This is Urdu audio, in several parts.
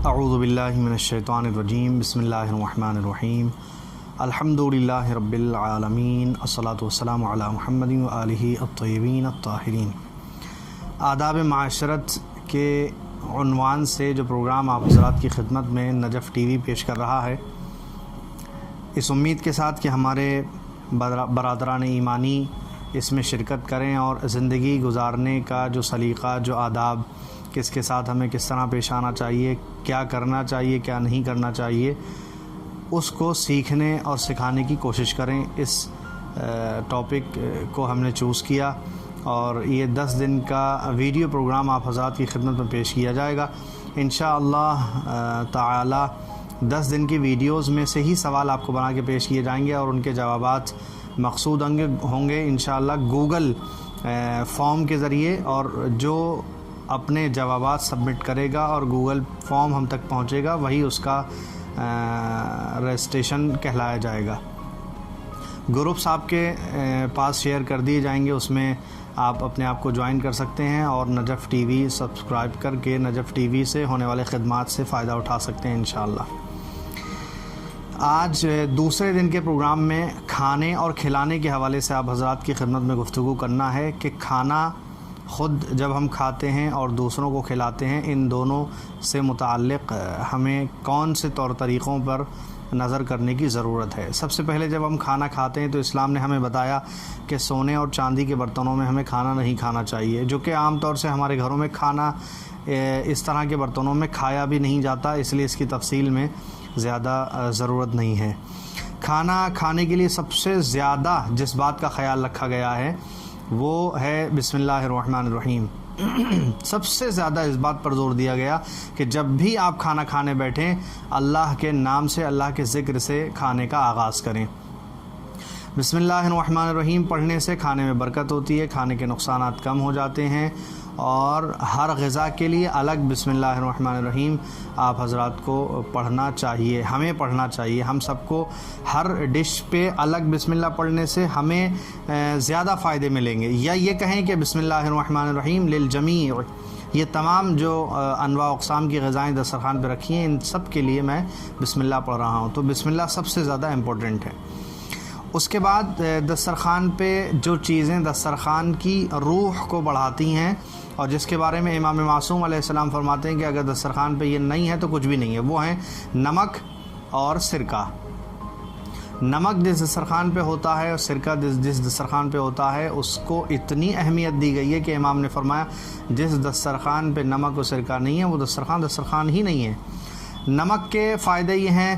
اعوذ باللہ من الشیطان الرجیم بسم اللہ الرحمن الرحیم الحمدللہ رب العالمین الصلاۃ والسلام علی محمد وآلہ الطیبین الطاہرین۔ آداب معاشرت کے عنوان سے جو پروگرام آپ حضرات کی خدمت میں نجف ٹی وی پیش کر رہا ہے، اس امید کے ساتھ کہ ہمارے برادران ایمانی اس میں شرکت کریں اور زندگی گزارنے کا جو سلیقہ، جو آداب، کس کے ساتھ ہمیں کس طرح پیش آنا چاہیے، کیا کرنا چاہیے، کیا نہیں کرنا چاہیے، اس کو سیکھنے اور سکھانے کی کوشش کریں۔ اس ٹاپک کو ہم نے چوز کیا اور یہ 10 دن کا ویڈیو پروگرام آپ حضرات کی خدمت میں پیش کیا جائے گا انشاءاللہ تعالی۔ 10 دن کی ویڈیوز میں سے ہی سوال آپ کو بنا کے پیش کیے جائیں گے اور ان کے جوابات مقصود ہوں گے انشاءاللہ گوگل فارم کے ذریعے، اور جو اپنے جوابات سبمٹ کرے گا اور گوگل فارم ہم تک پہنچے گا وہی اس کا رجسٹریشن کہلایا جائے گا۔ گروپس آپ کے پاس شیئر کر دیے جائیں گے، اس میں آپ اپنے آپ کو جوائن کر سکتے ہیں اور نجف ٹی وی سبسکرائب کر کے نجف ٹی وی سے ہونے والے خدمات سے فائدہ اٹھا سکتے ہیں انشاءاللہ۔ آج دوسرے دن کے پروگرام میں کھانے اور کھلانے کے حوالے سے آپ حضرات کی خدمت میں گفتگو کرنا ہے کہ کھانا خود جب ہم کھاتے ہیں اور دوسروں کو کھلاتے ہیں، ان دونوں سے متعلق ہمیں کون سے طور طریقوں پر نظر کرنے کی ضرورت ہے۔ سب سے پہلے جب ہم کھانا کھاتے ہیں تو اسلام نے ہمیں بتایا کہ سونے اور چاندی کے برتنوں میں ہمیں کھانا نہیں کھانا چاہیے، جو کہ عام طور سے ہمارے گھروں میں کھانا اس طرح کے برتنوں میں کھایا بھی نہیں جاتا، اس لیے اس کی تفصیل میں زیادہ ضرورت نہیں ہے۔ کھانا کھانے کے لیے سب سے زیادہ جس بات کا خیال رکھا گیا ہے وہ ہے بسم اللہ الرحمن الرحیم۔ سب سے زیادہ اس بات پر زور دیا گیا کہ جب بھی آپ کھانا کھانے بیٹھیں، اللہ کے نام سے، اللہ کے ذکر سے کھانے کا آغاز کریں۔ بسم اللہ الرحمن الرحیم پڑھنے سے کھانے میں برکت ہوتی ہے، کھانے کے نقصانات کم ہو جاتے ہیں، اور ہر غذا کے لیے الگ بسم اللہ الرحمن الرحیم آپ حضرات کو پڑھنا چاہیے، ہمیں پڑھنا چاہیے۔ ہم سب کو ہر ڈش پہ الگ بسم اللہ پڑھنے سے ہمیں زیادہ فائدے ملیں گے، یا یہ کہیں کہ بسم اللہ الرحمن الرحیم للجمیع، یہ تمام جو انواع اقسام کی غذائیں دسترخوان پہ رکھی ہیں ان سب کے لیے میں بسم اللہ پڑھ رہا ہوں، تو بسم اللہ سب سے زیادہ امپورٹنٹ ہے۔ اس کے بعد دسترخوان پہ جو چیزیں دسترخوان کی روح کو بڑھاتی ہیں اور جس کے بارے میں امام معصوم علیہ السلام فرماتے ہیں کہ اگر دسترخوان پہ یہ نہیں ہے تو کچھ بھی نہیں ہے، وہ ہیں نمک اور سرکہ۔ نمک جس دسترخوان پہ ہوتا ہے اور سرکہ جس دسترخوان پہ ہوتا ہے اس کو اتنی اہمیت دی گئی ہے کہ امام نے فرمایا جس دسترخوان پہ نمک و سرکہ نہیں ہے وہ دسترخوان ہی نہیں ہے۔ نمک کے فائدے یہ ہیں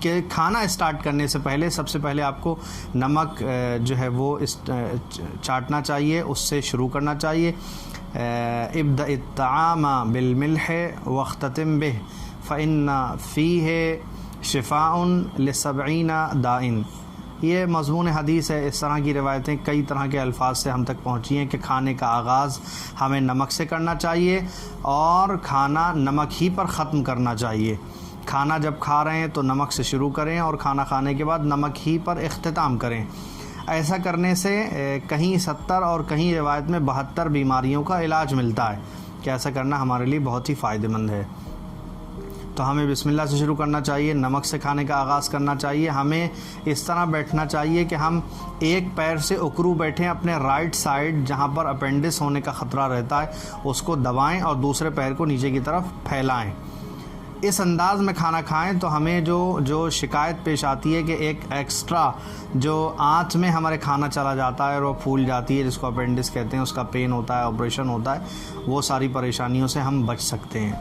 کہ کھانا اسٹارٹ کرنے سے پہلے سب سے پہلے آپ کو نمک جو ہے وہ چاٹنا چاہیے، اس سے شروع کرنا چاہیے۔ ابدأ الطعام بالملح واختتم به فإن فيه شفاء ل70 داء۔ یہ مضمون حدیث ہے، اس طرح کی روایتیں کئی طرح کے الفاظ سے ہم تک پہنچی ہیں کہ کھانے کا آغاز ہمیں نمک سے کرنا چاہیے اور کھانا نمک ہی پر ختم کرنا چاہیے۔ کھانا جب کھا رہے ہیں تو نمک سے شروع کریں اور کھانا کھانے کے بعد نمک ہی پر اختتام کریں۔ ایسا کرنے سے کہیں 70 اور کہیں روایت میں 72 بیماریوں کا علاج ملتا ہے کہ ایسا کرنا ہمارے لیے بہت ہی فائدہ مند ہے۔ تو ہمیں بسم اللہ سے شروع کرنا چاہیے، نمک سے کھانے کا آغاز کرنا چاہیے۔ ہمیں اس طرح بیٹھنا چاہیے کہ ہم ایک پیر سے اکرو بیٹھیں، اپنے رائٹ سائڈ جہاں پر اپینڈس ہونے کا خطرہ رہتا ہے اس کو دبائیں اور دوسرے پیر کو نیچے کی طرف پھیلائیں۔ اس انداز میں کھانا کھائیں تو ہمیں جو شکایت پیش آتی ہے کہ ایک ایکسٹرا جو آنت میں ہمارے کھانا چلا جاتا ہے اور وہ پھول جاتی ہے، جس کو اپینڈس کہتے ہیں، اس کا پین ہوتا ہے، آپریشن ہوتا ہے، وہ ساری پریشانیوں سے ہم بچ سکتے ہیں۔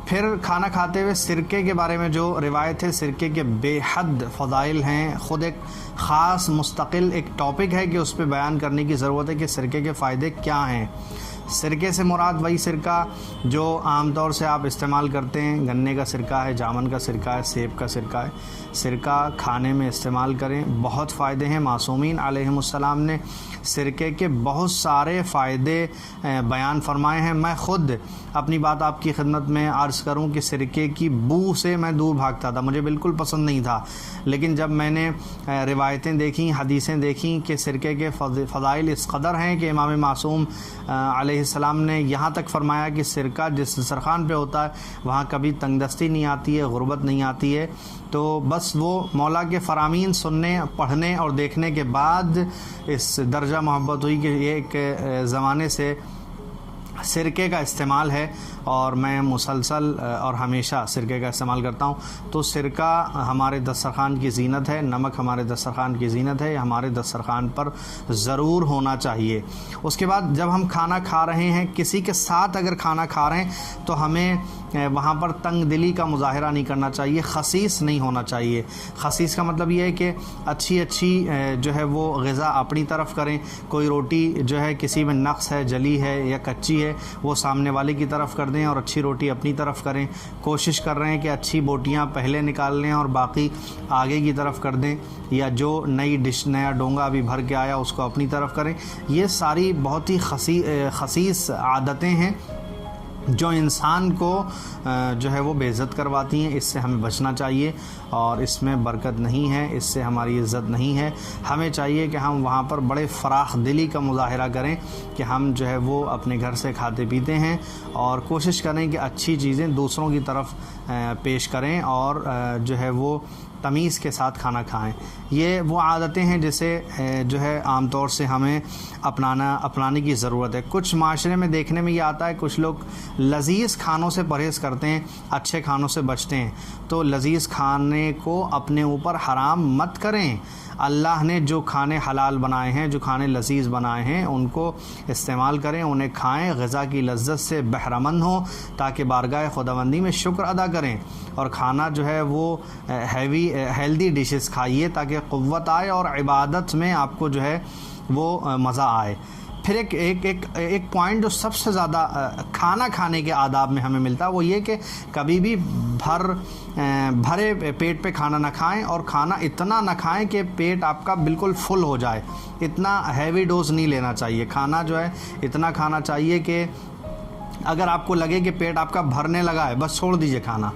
پھر کھانا کھاتے ہوئے سرکے کے بارے میں جو روایت ہے، سرکے کے بے حد فضائل ہیں، خود ایک خاص مستقل ایک ٹاپک ہے کہ اس پہ بیان کرنے کی ضرورت ہے کہ سرکے کے فائدے کیا ہیں۔ سرکے سے مراد وہی سرکہ جو عام طور سے آپ استعمال کرتے ہیں، گنے کا سرکہ ہے، جامن کا سرکہ ہے، سیب کا سرکہ ہے۔ سرکہ کھانے میں استعمال کریں، بہت فائدے ہیں۔ معصومین علیہم السلام نے سرکے کے بہت سارے فائدے بیان فرمائے ہیں۔ میں خود اپنی بات آپ کی خدمت میں عرض کروں کہ سرکے کی بو سے میں دور بھاگتا تھا، مجھے بالکل پسند نہیں تھا، لیکن جب میں نے روایتیں دیکھیں، حدیثیں دیکھیں کہ سرکے کے فضائل اس قدر ہیں کہ امام معصوم علیہ علیہ السلام نے یہاں تک فرمایا کہ سرکہ جس دسترخوان پہ ہوتا ہے وہاں کبھی تنگ دستی نہیں آتی ہے، غربت نہیں آتی ہے۔ تو بس وہ مولا کے فرامین سننے، پڑھنے اور دیکھنے کے بعد اس درجہ محبت ہوئی کہ یہ ایک زمانے سے سرکے کا استعمال ہے، اور میں مسلسل اور ہمیشہ سرکے کا استعمال کرتا ہوں۔ تو سرکہ ہمارے دسترخوان کی زینت ہے، نمک ہمارے دسترخوان کی زینت ہے، ہمارے دسترخوان پر ضرور ہونا چاہیے۔ اس کے بعد جب ہم کھانا کھا رہے ہیں، کسی کے ساتھ اگر کھانا کھا رہے ہیں تو ہمیں وہاں پر تنگ دلی کا مظاہرہ نہیں کرنا چاہیے، خسیس نہیں ہونا چاہیے۔ خسیس کا مطلب یہ ہے کہ اچھی جو ہے وہ غذا اپنی طرف کریں۔ کوئی روٹی جو ہے کسی میں نقص ہے، جلی ہے یا کچی ہے، وہ سامنے والے کی طرف کر دیں اور اچھی روٹی اپنی طرف کریں۔ کوشش کر رہے ہیں کہ اچھی بوٹیاں پہلے نکال لیں اور باقی آگے کی طرف کر دیں، یا جو نئی ڈش، نیا ڈونگا ابھی بھر کے آیا اس کو اپنی طرف کریں۔ یہ ساری بہت ہی خسیس عادتیں ہیں جو انسان کو جو ہے وہ بے عزت کرواتی ہیں۔ اس سے ہمیں بچنا چاہیے، اور اس میں برکت نہیں ہے، اس سے ہماری عزت نہیں ہے۔ ہمیں چاہیے کہ ہم وہاں پر بڑے فراخ دلی کا مظاہرہ کریں کہ ہم جو ہے وہ اپنے گھر سے کھاتے پیتے ہیں، اور کوشش کریں کہ اچھی چیزیں دوسروں کی طرف پیش کریں، اور جو ہے وہ تمیز کے ساتھ کھانا کھائیں۔ یہ وہ عادتیں ہیں جسے جو ہے عام طور سے ہمیں اپنانے کی ضرورت ہے۔ کچھ معاشرے میں دیکھنے میں یہ آتا ہے، کچھ لوگ لذیذ کھانوں سے پرہیز کرتے ہیں، اچھے کھانوں سے بچتے ہیں۔ تو لذیذ کھانے کو اپنے اوپر حرام مت کریں۔ اللہ نے جو کھانے حلال بنائے ہیں، جو کھانے لذیذ بنائے ہیں، ان کو استعمال کریں، انہیں کھائیں، غذا کی لذت سے بہرمند ہوں، تاکہ بارگاہ خداوندی میں شکر ادا کریں۔ اور کھانا جو ہے وہ ہیلدی ڈشز کھائیے تاکہ قوت آئے اور عبادت میں آپ کو جو ہے وہ مزہ آئے۔ پھر ایک پوائنٹ جو سب سے زیادہ کھانا کھانے کے آداب میں ہمیں ملتا ہے وہ یہ کہ کبھی بھی بھرے پیٹ پہ کھانا نہ کھائیں، اور کھانا اتنا نہ کھائیں کہ پیٹ آپ کا بالکل فل ہو جائے۔ اتنا ہیوی ڈوز نہیں لینا چاہیے۔ کھانا جو ہے اتنا کھانا چاہیے کہ اگر آپ کو لگے کہ پیٹ آپ کا بھرنے لگا ہے، بس چھوڑ دیجئے کھانا،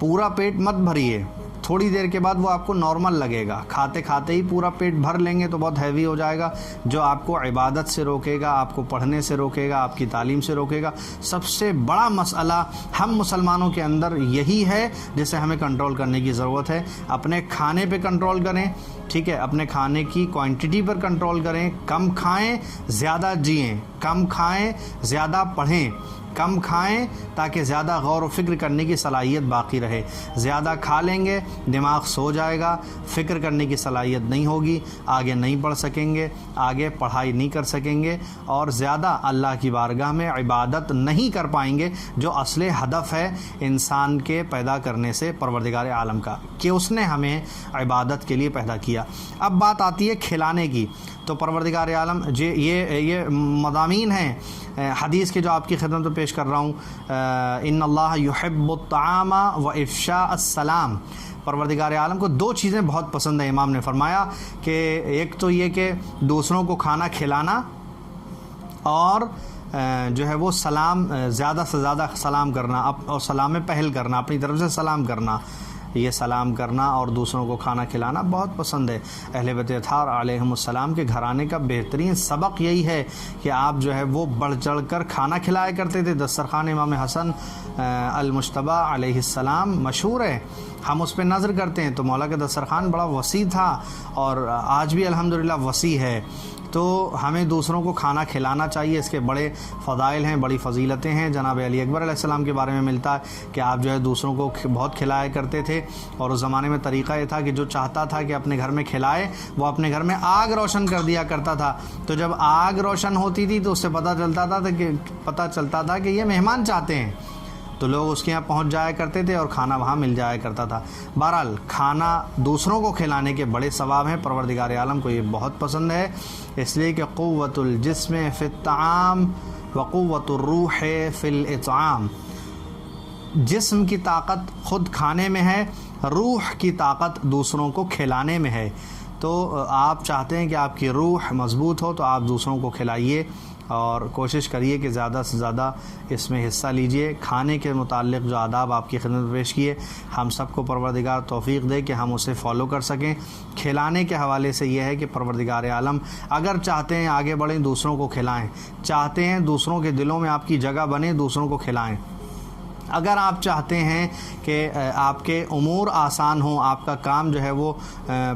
پورا پیٹ مت بھریے۔ تھوڑی دیر کے بعد وہ آپ کو نارمل لگے گا۔ کھاتے کھاتے ہی پورا پیٹ بھر لیں گے تو بہت ہیوی ہو جائے گا، جو آپ کو عبادت سے روکے گا، آپ کو پڑھنے سے روکے گا، آپ کی تعلیم سے روکے گا۔ سب سے بڑا مسئلہ ہم مسلمانوں کے اندر یہی ہے جسے ہمیں کنٹرول کرنے کی ضرورت ہے۔ اپنے کھانے پہ کنٹرول کریں، ٹھیک ہے، اپنے کھانے کی کوانٹٹی پر کنٹرول کریں۔ کم کھائیں، زیادہ جئیں، کم کھائیں، زیادہ پڑھیں، کم کھائیں تاکہ زیادہ غور و فکر کرنے کی صلاحیت باقی رہے۔ زیادہ کھا لیں گے دماغ سو جائے گا، فکر کرنے کی صلاحیت نہیں ہوگی، آگے نہیں پڑھ سکیں گے، آگے پڑھائی نہیں کر سکیں گے، اور زیادہ اللہ کی بارگاہ میں عبادت نہیں کر پائیں گے، جو اصل ہدف ہے انسان کے پیدا کرنے سے پروردگار عالم کا، کہ اس نے ہمیں عبادت کے لیے پیدا کیا۔ اب بات آتی ہے کھلانے کی۔ تو پروردگار عالم یہ مضامین ہیں حدیث کے جو آپ کی خدمت میں پیش کر رہا ہوں۔ ان اللہ یحب الطعام و افشاء السلام۔ پروردگار عالم کو دو چیزیں بہت پسند ہیں۔ امام نے فرمایا کہ ایک تو یہ کہ دوسروں کو کھانا کھلانا، اور جو ہے وہ سلام، زیادہ سے زیادہ سلام کرنا، اور سلام میں پہل کرنا، اپنی طرف سے سلام کرنا۔ یہ سلام کرنا اور دوسروں کو کھانا کھلانا بہت پسند ہے۔ اہل بیت اطہار علیہم السلام کے گھرانے کا بہترین سبق یہی ہے کہ آپ جو ہے وہ بڑھ چڑھ کر کھانا کھلایا کرتے تھے۔ دسترخوان امام حسن المجتبی علیہ السلام مشہور ہے، ہم اس پہ نظر کرتے ہیں۔ تو مولا کا دسترخوان بڑا وسیع تھا، اور آج بھی الحمدللہ وسیع ہے۔ تو ہمیں دوسروں کو کھانا کھلانا چاہیے۔ اس کے بڑے فضائل ہیں، بڑی فضیلتیں ہیں۔ جناب علی اکبر علیہ السلام کے بارے میں ملتا ہے کہ آپ جو ہے دوسروں کو بہت کھلایا کرتے تھے، اور اس زمانے میں طریقہ یہ تھا کہ جو چاہتا تھا کہ اپنے گھر میں کھلائے، وہ اپنے گھر میں آگ روشن کر دیا کرتا تھا۔ تو جب آگ روشن ہوتی تھی تو اس سے پتہ چلتا تھا کہ یہ مہمان چاہتے ہیں، تو لوگ اس کے یہاں پہنچ جایا کرتے تھے اور کھانا وہاں مل جایا کرتا تھا۔ بہرحال کھانا دوسروں کو کھلانے کے بڑے ثواب ہیں۔ پروردگار عالم کو یہ بہت پسند ہے، اس لیے کہ قوت الجسم فی الطعام وقوت الروح فی الاطعام۔ جسم کی طاقت خود کھانے میں ہے، روح کی طاقت دوسروں کو کھلانے میں ہے۔ تو آپ چاہتے ہیں کہ آپ کی روح مضبوط ہو تو آپ دوسروں کو کھلائیے، اور کوشش کریے کہ زیادہ سے زیادہ اس میں حصہ لیجئے۔ کھانے کے متعلق جو آداب آپ کی خدمت میں پیش کیے، ہم سب کو پروردگار توفیق دے کہ ہم اسے فالو کر سکیں۔ کھلانے کے حوالے سے یہ ہے کہ پروردگار عالم اگر چاہتے ہیں آگے بڑھیں، دوسروں کو کھلائیں، چاہتے ہیں دوسروں کے دلوں میں آپ کی جگہ بنے، دوسروں کو کھلائیں۔ اگر آپ چاہتے ہیں کہ آپ کے امور آسان ہوں، آپ کا کام جو ہے وہ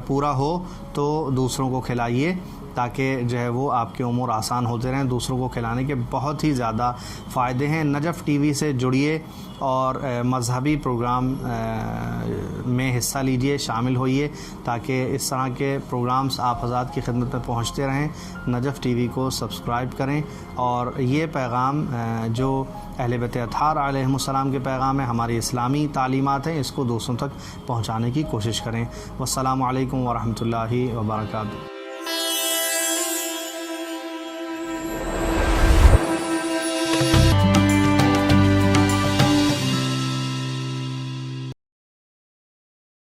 پورا ہو، تو دوسروں کو کھلائیے تاکہ جو ہے وہ آپ کے امور آسان ہوتے رہیں۔ دوسروں کو کھلانے کے بہت ہی زیادہ فائدے ہیں۔ نجف ٹی وی سے جڑیے اور مذہبی پروگرام میں حصہ لیجئے، شامل ہوئیے تاکہ اس طرح کے پروگرامز آپ حضرات کی خدمت میں پہنچتے رہیں۔ نجف ٹی وی کو سبسکرائب کریں، اور یہ پیغام جو اہل بیت اطہار علیہم السلام کے پیغام ہے، ہماری اسلامی تعلیمات ہیں، اس کو دوسروں تک پہنچانے کی کوشش کریں۔ والسلام علیکم ورحمۃ اللہ وبرکاتہ۔